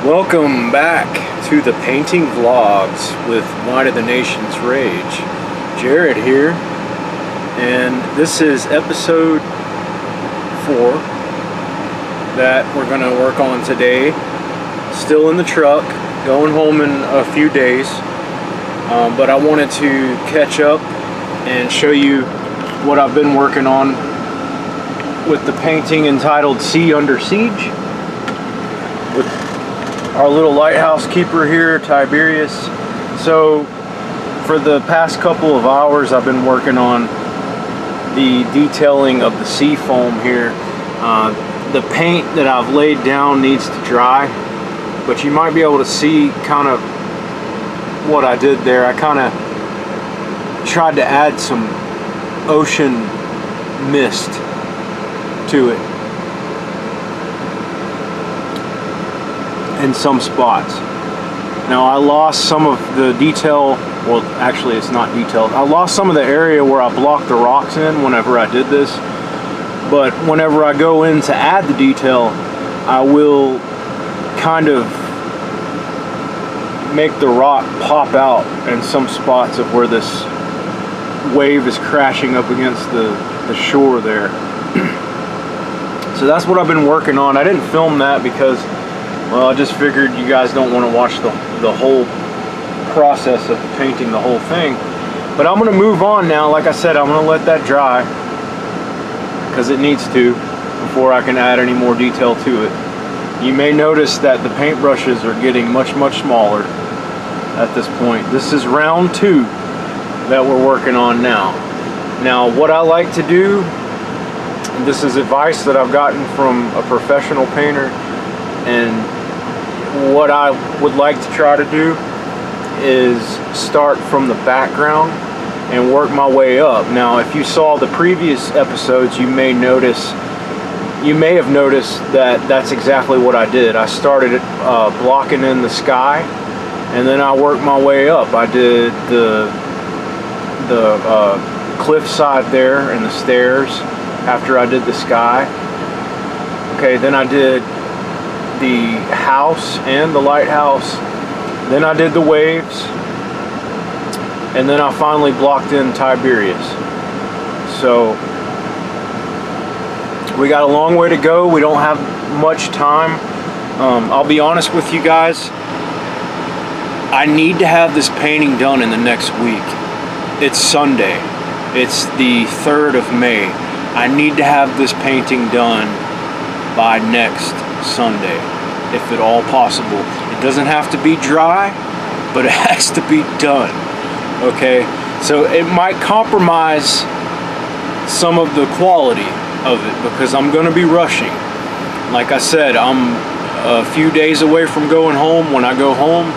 Welcome back to the painting vlogs with Wine of the Nation's Rage. Jared here, and this is episode 4 that we're going to work on today. Still in the truck, going home in a few days, but I wanted to catch up and show you what I've been working on with the painting entitled Sea Under Siege, with our little lighthouse keeper here, Tiberius. So for the past couple of hours I've been working on the detailing of the sea foam here. The paint that I've laid down needs to dry, but you might be able to see kind of what I did there. I kind of tried to add some ocean mist to it in some spots. Now I lost some of the detail, well actually it's not detailed, I lost some of the area where I blocked the rocks in whenever I did this, but whenever I go in to add the detail, I will kind of make the rock pop out in some spots of where this wave is crashing up against the shore there. So that's what I've been working on. I didn't film that because, well, I just figured you guys don't want to watch the whole process of painting the whole thing. But I'm going to move on now. Like I said, I'm going to let that dry because it needs to before I can add any more detail to it. You may notice that the paintbrushes are getting much smaller at this point. This is round 2 that we're working on now. Now, what I like to do, and this is advice that I've gotten from a professional painter, and what I would like to try to do is start from the background and work my way up. Now, if you saw the previous episodes, you may have noticed that that's exactly what I did. I started blocking in the sky, and then I worked my way up. I did the cliff side there and the stairs after I did the sky. Okay, then I did the house and the lighthouse. Then I did the waves, and then I finally blocked in Tiberius. So we got a long way to go. We don't have much time. I'll be honest with you guys, I need to have this painting done in the next week. It's Sunday. It's the 3rd of May. I need to have this painting done by next Sunday, if at all possible. It doesn't have to be dry, but it has to be done. Okay? So it might compromise some of the quality of it because I'm going to be rushing. Like I said, I'm a few days away from going home. When I go home,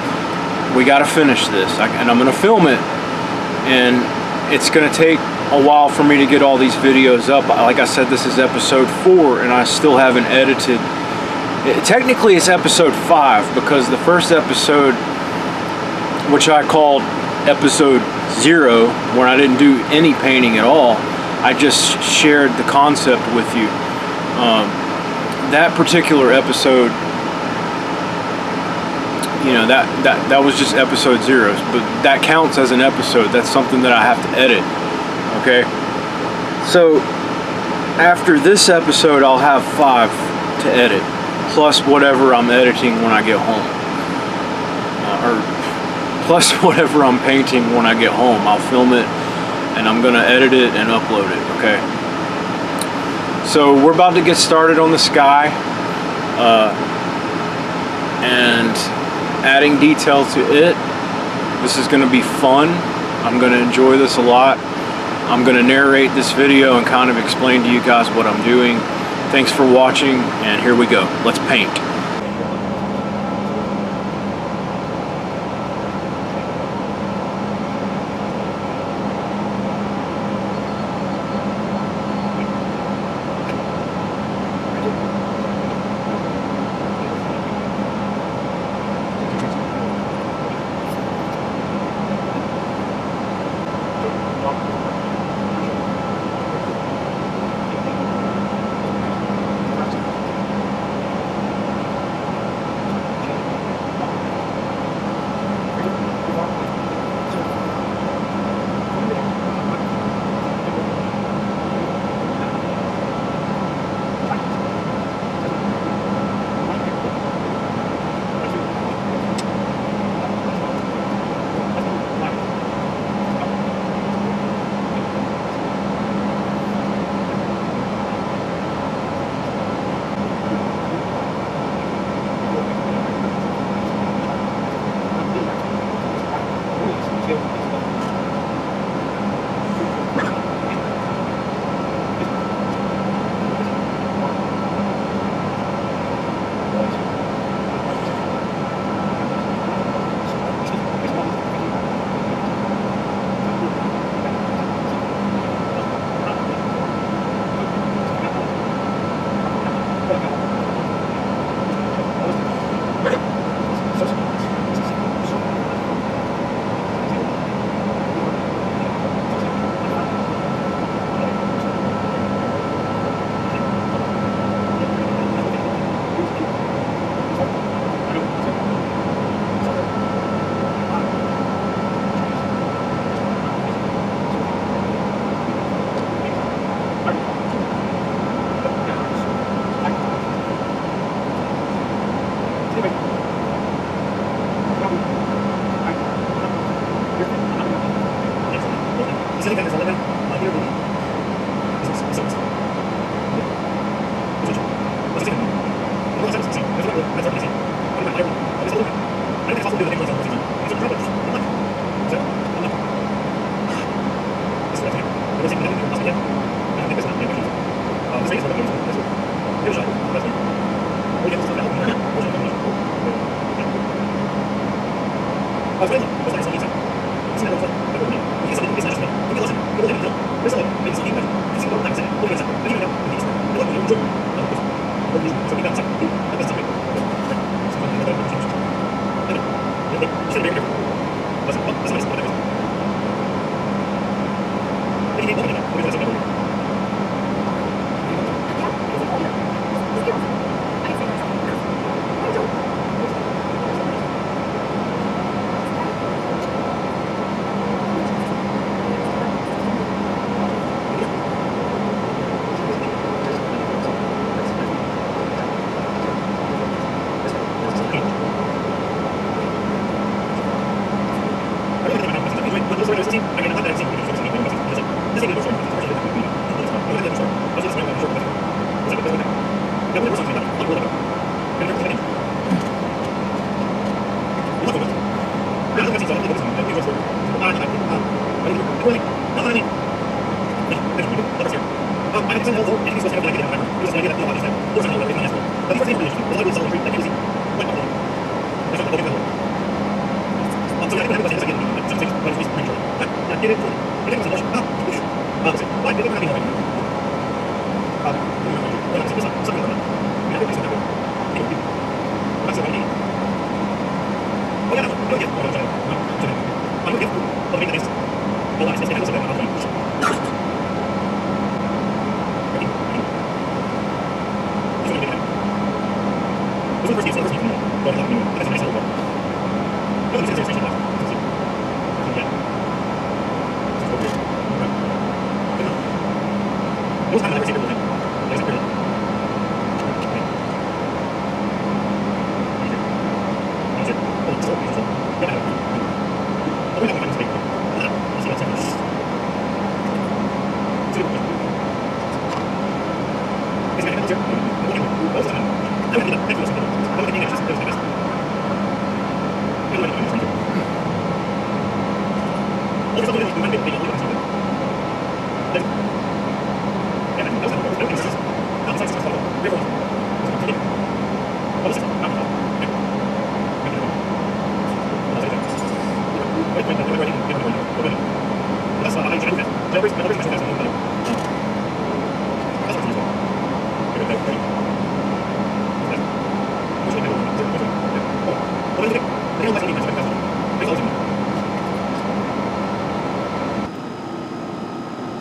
we got to finish this, and I'm going to film it, and it's going to take a while for me to get all these videos up. Like I said, this is episode 4, and I still haven't edited. Technically it's episode 5 because the first episode, which I called episode 0, when I didn't do any painting at all, I just shared the concept with you. That particular episode, you know, that was just episode 0, but that counts as an episode. That's something that I have to edit. Okay, so after this episode I'll have 5 to edit, plus whatever I'm editing when I get home, or plus whatever I'm painting when I get home. I'll film it and I'm gonna edit it and upload it. Okay, so we're about to get started on the sky and adding detail to it. This is gonna be fun. I'm gonna enjoy this a lot. I'm going to narrate this video and kind of explain to you guys what I'm doing. Thanks for watching, and here we go. Let's paint.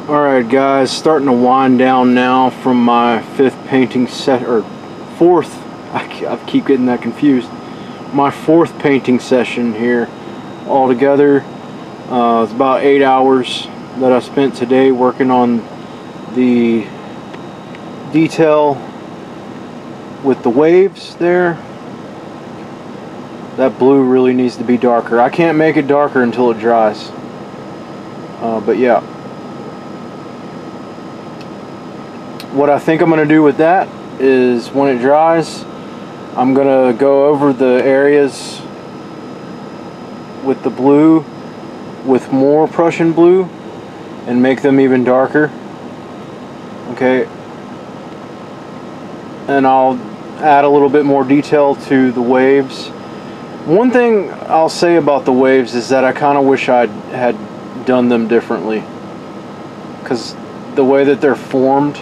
Alright guys, starting to wind down now from my fifth painting set, or fourth, I keep getting that confused, my fourth painting session here altogether. It's about 8 hours that I spent today working on the detail with the waves there. That blue really needs to be darker. I can't make it darker until it dries. But yeah. What I think I'm going to do with that is when it dries, I'm going to go over the areas with the blue with more Prussian blue and make them even darker. Okay. And I'll add a little bit more detail to the waves. One thing I'll say about the waves is that I kind of wish I had done them differently, because the way that they're formed,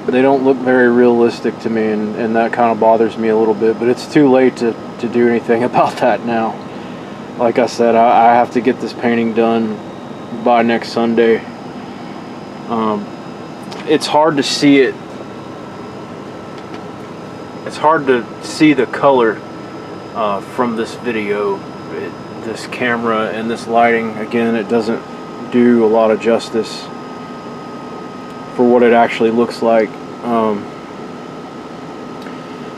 they don't look very realistic to me, and that kind of bothers me a little bit. But it's too late to do anything about that now. Like I said, I have to get this painting done by next Sunday. It's hard to see it. It's hard to see the color from this video. This camera and this lighting, again, it doesn't do a lot of justice for what it actually looks like.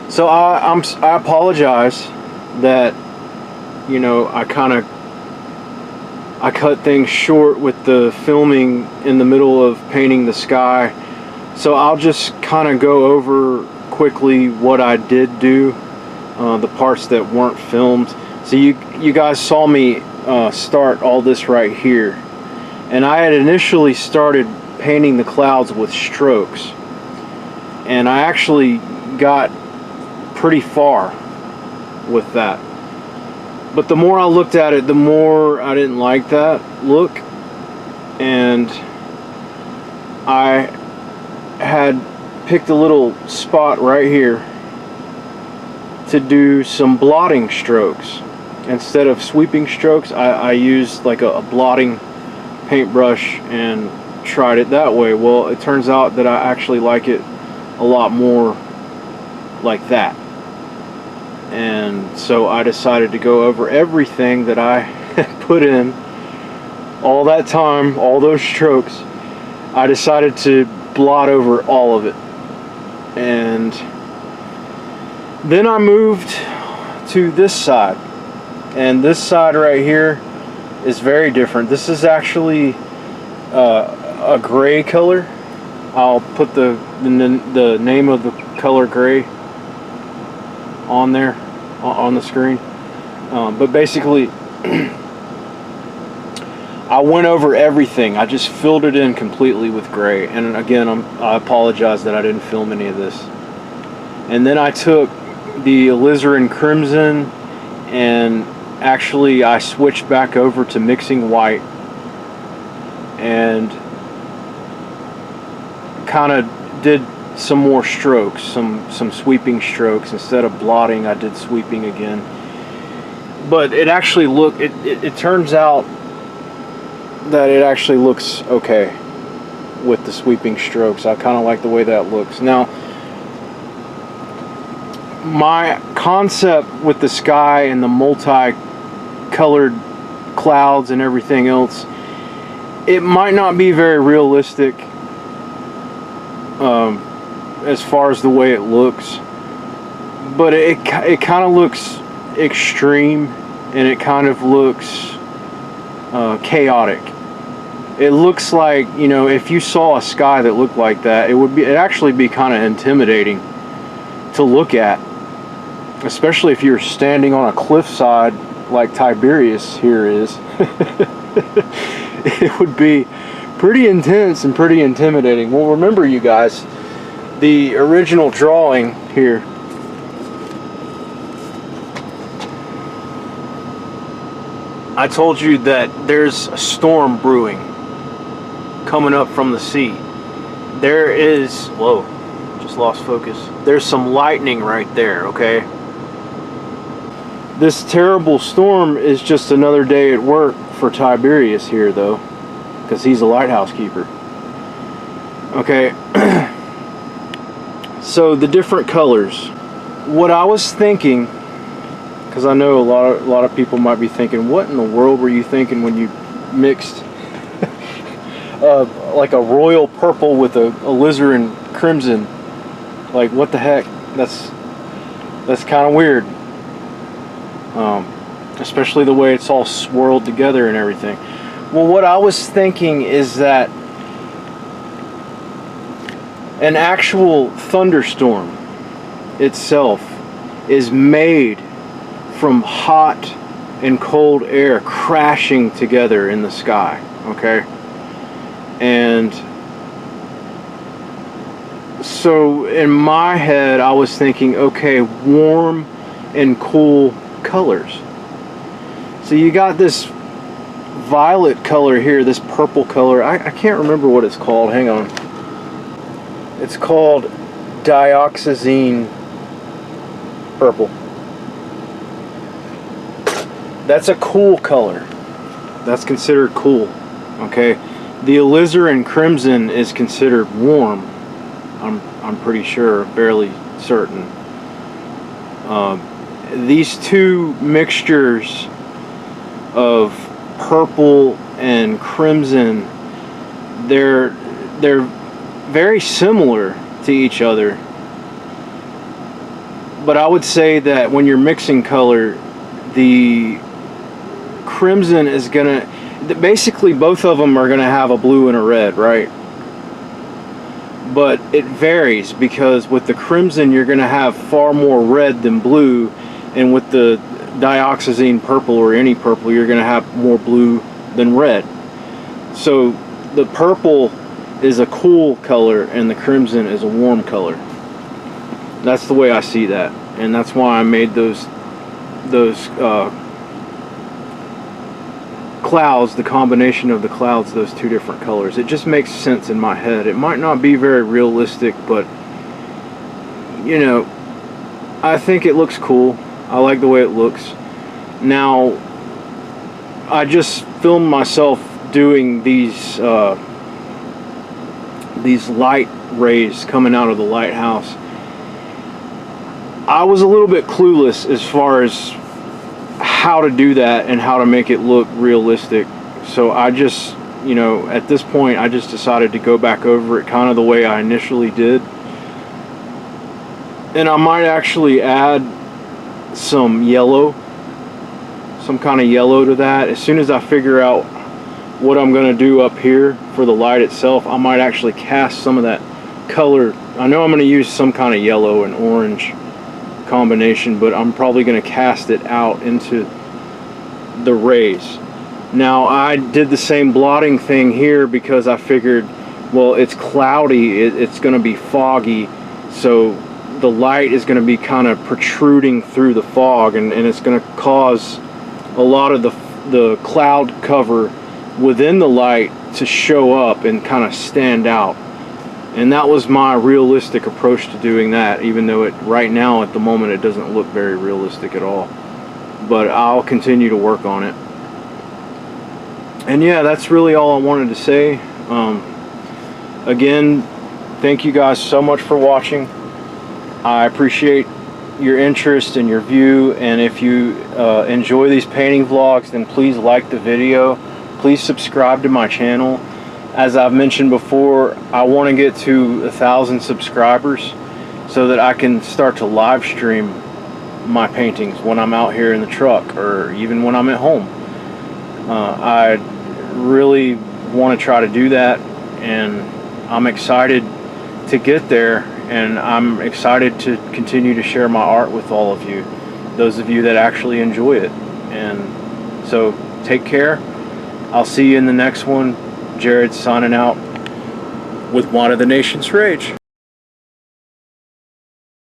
So I apologize that, you know, I cut things short with the filming in the middle of painting the sky. So I'll just kind of go over quickly what I did do, the parts that weren't filmed. So you guys saw me start all this right here, and I had initially started painting the clouds with strokes, and I actually got pretty far with that. But the more I looked at it, the more I didn't like that look, and I had picked a little spot right here to do some blotting strokes. Instead of sweeping strokes, I used like a blotting paintbrush and tried it that way. Well, it turns out that I actually like it a lot more like that. And so I decided to go over everything that I had put in all that time, all those strokes. I decided to blot over all of it. And then I moved to this side. And this side right here is very different. This is actually a gray color. I'll put the name of the color gray on there on the screen. But basically I went over everything. I just filled it in completely with gray. And again, I apologize that I didn't film any of this. And then I took the alizarin crimson, and actually I switched back over to mixing white and kind of did some more strokes, some sweeping strokes. Instead of blotting, I did sweeping again. But it actually it turns out that it actually looks okay with the sweeping strokes. I kind of like the way that looks. Now, my concept with the sky and the multi-colored clouds and everything else, it might not be very realistic as far as the way it looks, but it kind of looks extreme, and it kind of looks chaotic. It looks like, you know, if you saw a sky that looked like that, it'd actually be kind of intimidating to look at, especially if you're standing on a cliffside like Tiberius here is. It would be pretty intense and pretty intimidating. Well, remember, you guys, the original drawing here, I told you that there's a storm brewing coming up from the sea. There is, whoa, just lost focus. There's some lightning right there, okay? This terrible storm is just another day at work for Tiberius here, though, because he's a lighthouse keeper. Okay, so the different colors. What I was thinking, because I know a lot of people might be thinking, what in the world were you thinking when you mixed like a royal purple with a alizarin crimson? Like, what the heck? That's kind of weird. Especially the way it's all swirled together and everything. Well, what I was thinking is that an actual thunderstorm itself is made from hot and cold air crashing together in the sky, okay? And so in my head, I was thinking, okay, warm and cool colors. So you got this violet color here, this purple color. I can't remember what it's called. Hang on. It's called dioxazine purple. That's a cool color. That's considered cool. Okay. The alizarin crimson is considered warm. I'm pretty sure, fairly certain. These two mixtures of purple and crimson, they're very similar to each other, but I would say that when you're mixing color, the crimson is gonna, basically both of them are gonna have a blue and a red, right? but it varies, because with the crimson you're going to have far more red than blue, and with the dioxazine purple or any purple you're going to have more blue than red. So the purple is a cool color and the crimson is a warm color. That's the way I see that, and that's why I made those clouds, the combination of the clouds, those two different colors. It just makes sense in my head. It might not be very realistic, but you know, I think it looks cool. I like the way it looks. Now, I just filmed myself doing these light rays coming out of the lighthouse. I was a little bit clueless as far as how to do that and how to make it look realistic. So I just, you know, at this point I just decided to go back over it kind of the way I initially did. And I might actually add some yellow, some kind of yellow to that. As soon as I figure out what I'm going to do up here for the light itself, I might actually cast some of that color. I know I'm going to use some kind of yellow and orange combination, but I'm probably going to cast it out into the rays. Now, I did the same blotting thing here because I figured, well, it's cloudy, it's going to be foggy, so the light is going to be kind of protruding through the fog, and it's going to cause a lot of the cloud cover within the light to show up and kind of stand out. And that was my realistic approach to doing that, even though it right now at the moment it doesn't look very realistic at all. But I'll continue to work on it. And yeah, that's really all I wanted to say. Again, thank you guys so much for watching. I appreciate your interest and your view, and if you enjoy these painting vlogs, then please like the video. Please subscribe to my channel. As I've mentioned before, I want to get to 1,000 subscribers so that I can start to live stream my paintings when I'm out here in the truck or even when I'm at home. I really want to try to do that, and I'm excited to get there, and I'm excited to continue to share my art with all of you, those of you that actually enjoy it. And so take care. I'll see you in the next one. Jared signing out with One of the Nation's Rage.